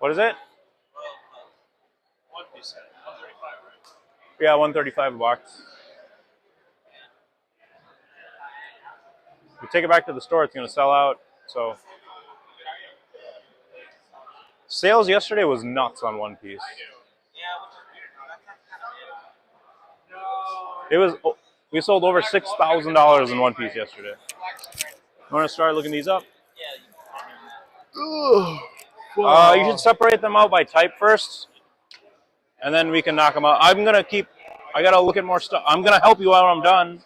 What is it? One piece set, 135, right? Yeah, 135 a box. If you take it back to the store, it's going to sell out. So sales yesterday was nuts on One Piece. It was we sold over $6,000 in One Piece yesterday. You want to start looking these up? You should separate them out by type first, and then we can knock them out. I gotta look at more stuff. I'm gonna help you out when I'm done.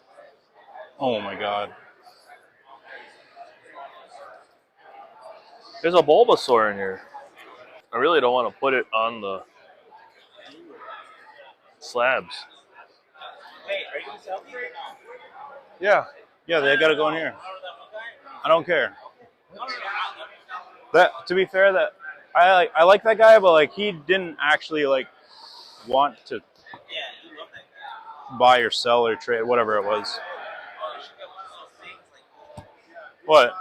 Oh my god. There's a Bulbasaur in here. I really don't want to put it on the slabs. Wait, are you going to sell these or no? Yeah, they gotta go in here. I don't care. To be fair, that I like that guy, but like he didn't actually like want to buy or sell or trade, whatever it was. What?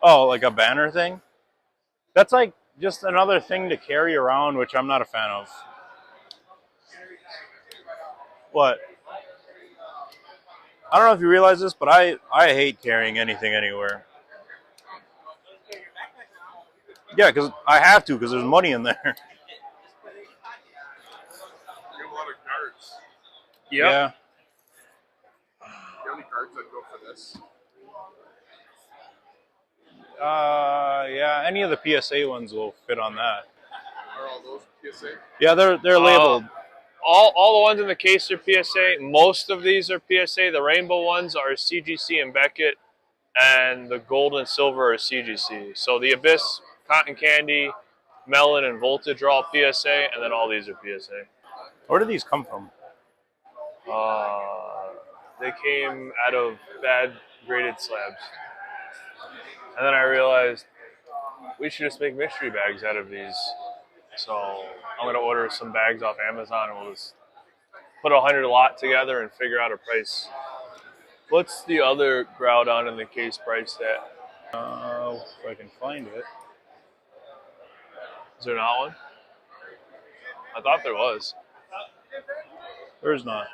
Oh, like a banner thing? That's like just another thing to carry around, which I'm not a fan of. What? I don't know if you realize this, but I hate carrying anything anywhere. Yeah, because I have to, because there's money in there. You have a lot of cards. Yep. Yeah. Do you have any cards that go for this? Yeah, any of the PSA ones will fit on that. Are all those PSA? Yeah, they're labeled. All the ones in the case are PSA. Most of these are PSA. The rainbow ones are CGC and Beckett, and the gold and silver are CGC. So the Abyss, Cotton Candy, Melon, and Voltage are all PSA, and then all these are PSA. Where did these come from? They came out of bad graded slabs. And then I realized we should just make mystery bags out of these. So I'm going to order some bags off Amazon, and we'll just put 100 lot together and figure out a price. What's the other Groudon in the case price at? If I can find it. Is there not one? I thought there was. There's not.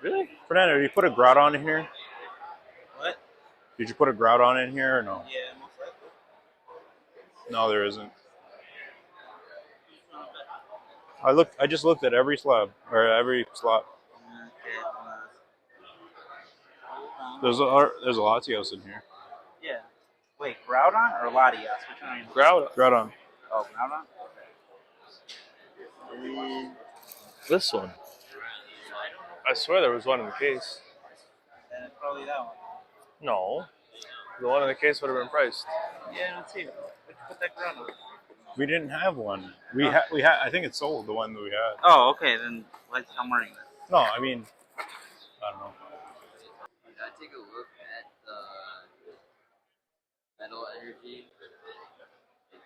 Really? Fernando, did you put a Groudon in here? What? Did you put a Groudon in here or no? Yeah, most likely. No, there isn't. I just looked at every slab or every slot. There's a Latios in here. Yeah. Wait, Groudon or Latios? Which one are you? Groudon. Oh, Groudon? Okay. This one. I swear there was one in the case. Then it's probably that one. No. The one in the case would have been priced. Yeah, let's see. Where'd you put that Groudon? We didn't have one. We had. I think it sold the one that we had. Oh, okay. Then I'm wearing that. No, I mean, I don't know. Did I take a look at the Metal Energy, the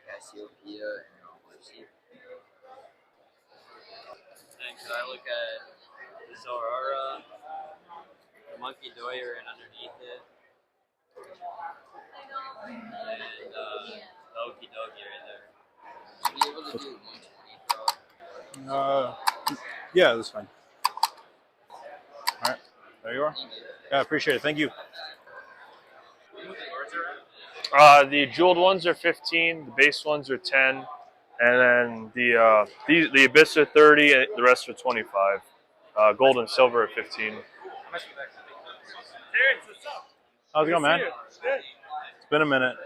Cassiopeia, and Lucy? And could I look at the Zorara, the Monkey Doyer, and underneath it, and the Okie Dokie right there? Would you be able to do 120 for Yeah, that's fine. All right, there you are. Yeah, I appreciate it. Thank you. The jeweled ones are 15, the base ones are 10, and then the Abyss are 30, and the rest are 25. Gold and silver are 15. How's it going, man? It's been a minute.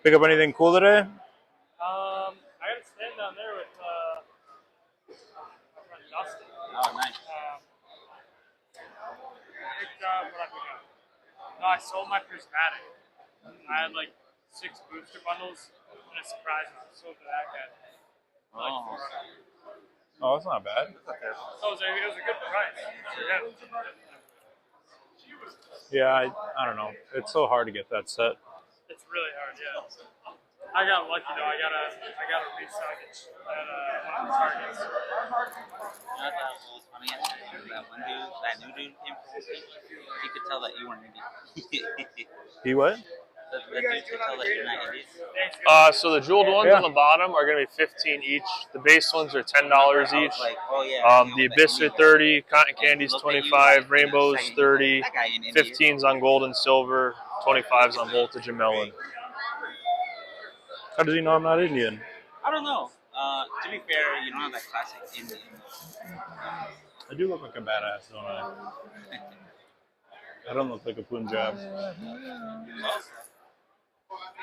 Pick up anything cool today? I got to stand down there with my friend Dustin. Oh, nice. What I picked up? No, I sold my prismatic. I had like 6 booster bundles and a surprise. I sold to that guy. Like $400. Oh, that's not bad. So it was a good price for him. Yeah, I don't know. It's so hard to get that set. It's really hard, yeah. I got lucky though. I got a resuggage at one of the targets. You know what was funny yesterday? That one dude, that new dude came from he could tell that you weren't Indian. He what? The dude could tell that you're not Indian. So the jeweled ones on the bottom are going to be 15 each. The base ones are $10 each. Like, oh yeah. The Abyss are 30, Cotton Candy's 25, Rainbow's 30, 15's on gold and silver, 25's on voltage and melon. How does he know I'm not Indian? I don't know. To be fair, you don't have that classic Indian. I do look like a badass, don't I? I don't look like a Punjab.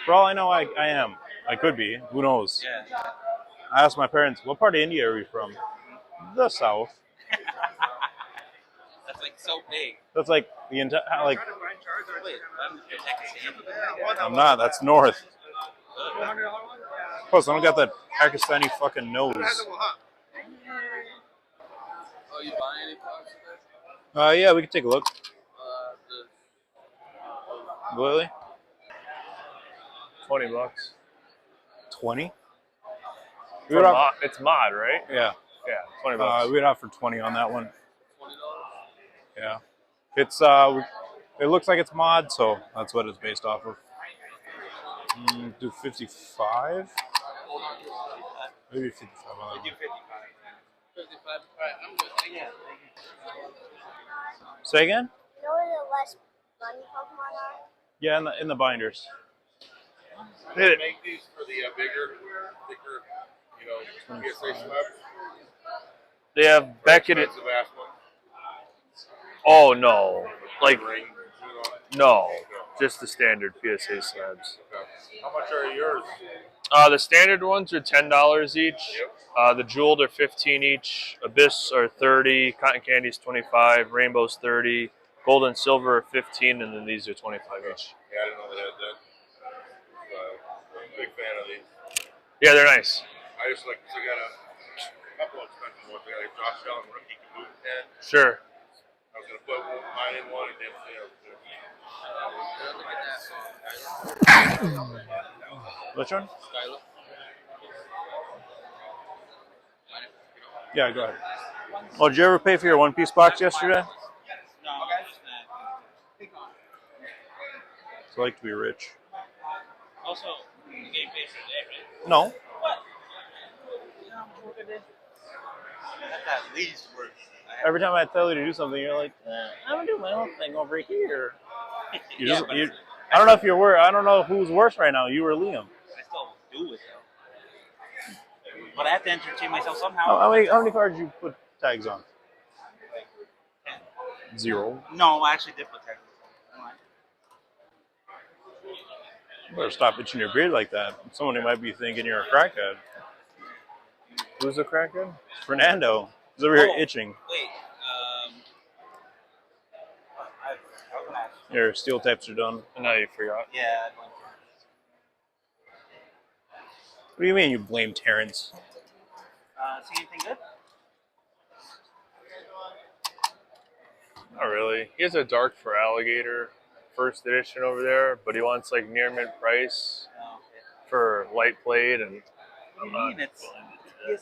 For all I know, I am. I could be. Who knows? Yeah. I asked my parents, what part of India are we from? The South. That's like so big. That's like the entire, like, Wait, I'm I'm not. That's north. Plus, I don't got that Pakistani fucking nose. Oh, you buy any products today? Yeah, we can take a look. Really? $20. 20? It's mod, right? Yeah. Yeah, $20. We'd offer 20 on that one. $20? Yeah. It's it looks like it's mod, so that's what it's based off of. Do 55? Maybe 55 on that one. 55. Alright, I'm good. Thank you. Say again? You know where the less money Pokemon are? Yeah, in the binders. Hit it. Make these for the bigger, thicker, PSA slabs. They have Beckett. Expensive ass one. Oh, no. Like, Ring, no. Just the standard PSA slabs. Okay. How much are yours? The standard ones are $10 each. Yep. The jeweled are 15 each. Abyss are 30. Cotton Candy's 25. Rainbow's 30. Gold and silver are 15, and then these are 25 each. Yeah, I didn't know they had that. I'm a big fan of these. Yeah, they're nice. I just like, I got a couple of expensive ones. I got a Josh Allen rookie Kaboom pen. Sure. I was going to put mine in one and then Which one? Yeah, go ahead. Oh, did you ever pay for your One Piece box yesterday? No. It's like to be rich. Also, the game pays today, right? No. That's at least worse. Every time I tell you to do something, you're like, I'm gonna do my own thing over here. I don't know if you're worse. I don't know who's worse right now, you or Liam. I still do it though. But I have to entertain myself somehow. How many cards did you put tags on? 0. No, I actually did put tags on. You better stop itching your beard like that. Somebody might be thinking you're a crackhead. Who's a crackhead? Fernando. He's over here itching. Wait, Your steel types are done. And now you forgot. yeah. What do you mean you blame Terrence? See anything good? Not really. He has a dark for alligator, first edition over there, but he wants like near mint price No. Okay. for light plate and. What do you mean? It's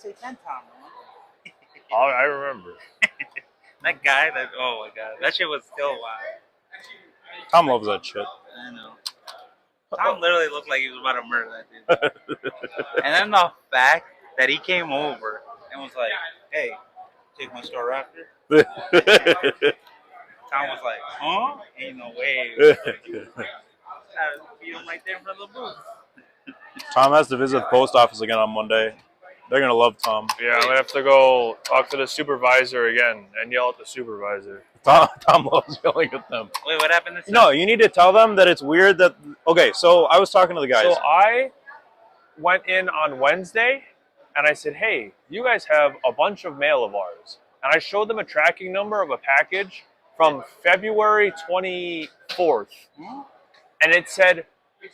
PSA 10 Tom, man. Oh, I remember. That guy, oh my god, that shit was still wild. Tom loves that shit. I know. Tom literally looked like he was about to murder that dude. And then the fact that he came over and was like, hey, take my store after. Tom was like, huh? Ain't no way. Gotta beat him right there in front of the booth. Tom has to visit the post office again on Monday. They're gonna love Tom. Yeah, I'm gonna have to go talk to the supervisor again and yell at the supervisor. Tom loves yelling at them. Wait, what happened this time? No, you need to tell them that it's weird that. Okay, so I was talking to the guys. So I went in on Wednesday and I said, hey, you guys have a bunch of mail of ours. And I showed them a tracking number of a package from February 24th. And it said,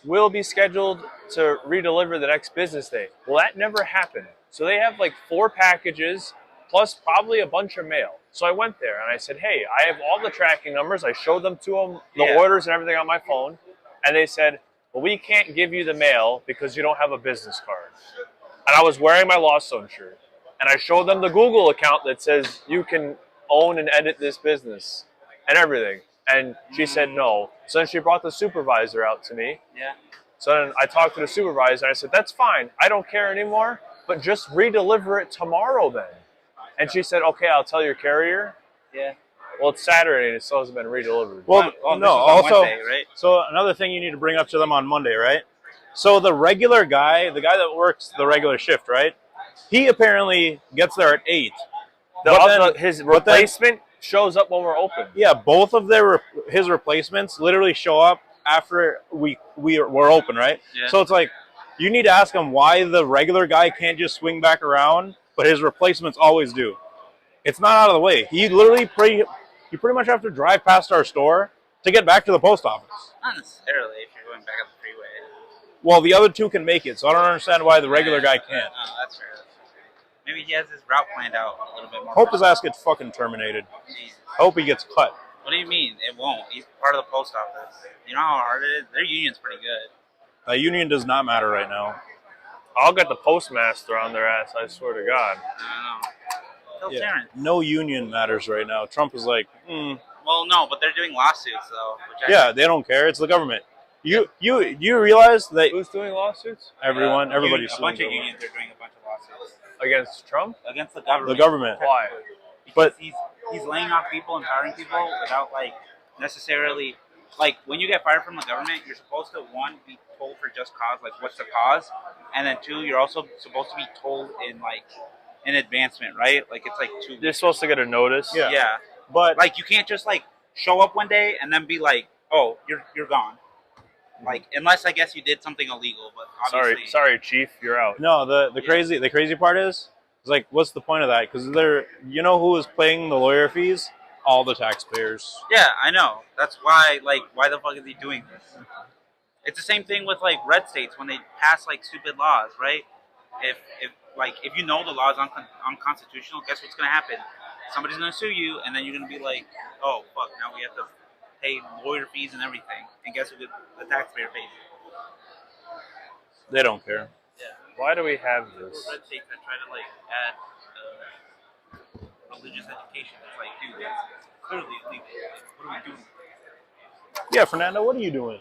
will be scheduled to redeliver the next business day. Well, that never happened. So they have like 4 packages plus probably a bunch of mail. So I went there and I said, hey, I have all the tracking numbers. I showed them to them, the orders and everything on my phone. And they said, well, we can't give you the mail because you don't have a business card. And I was wearing my Lost Zone shirt. And I showed them the Google account that says you can own and edit this business and everything. And she said no. So then she brought the supervisor out to me. Yeah. So then I talked to the supervisor and I said, that's fine. I don't care anymore, but just redeliver it tomorrow then. And she said, okay, I'll tell your carrier. Yeah. Well, it's Saturday and it still hasn't been redelivered. Well, Well, no, this was on also, Wednesday, right? so another thing you need to bring up to them on Monday, right? So the regular guy, the guy that works the regular shift, right? He apparently gets there at 8. His replacement shows up when we're open. Yeah, both of his replacements literally show up after we're open, right? Yeah. So it's like you need to ask him why the regular guy can't just swing back around, but his replacements always do. It's not out of the way. He literally you pretty much have to drive past our store to get back to the post office. Not necessarily if you're going back up the freeway. Well, the other two can make it, so I don't understand why the regular guy can't. No, that's fair. Maybe he has his route planned out a little bit more. Hope his ass gets fucking terminated. Jesus. Hope he gets cut. What do you mean? It won't. He's part of the post office. You know how hard it is? Their union's pretty good. The union does not matter right now. I'll get the postmaster on their ass, I swear to God. I don't know. Tell Yeah, Terrence. no union matters right now. Trump is like, Well, no, but they're doing lawsuits, though. yeah, they don't care. It's the government. You realize that Who's doing lawsuits? everybody's a bunch of suing unions are doing a bunch of lawsuits Against Trump? against the government. the government. Why? Because But- he's laying off people and firing people without necessarily when you get fired from the government, you're supposed to one be told for just cause, like what's the cause, and then two, you're also supposed to be told in advancement, right? Like it's like 2 You're supposed to get a notice. Yeah. Yeah. But Like you can't just show up one day and then be like, oh, you're gone. Unless I guess you did something illegal, but obviously. Sorry, Chief, you're out. no, the crazy part is like, what's the point of that? Because you know who is paying the lawyer fees? All the taxpayers. Yeah, I know. That's why. Why the fuck is he doing this? It's the same thing with red states when they pass stupid laws, right? If you know the law is unconstitutional, guess what's gonna happen? Somebody's gonna sue you, and then you're gonna be like, oh fuck, now we have to pay lawyer fees and everything, and guess who the taxpayer pays? They don't care. Yeah. Why do we have this? Red states that try to add religious education. It's dude, that's clearly illegal. What are we doing? Yeah, Fernando, what are you doing?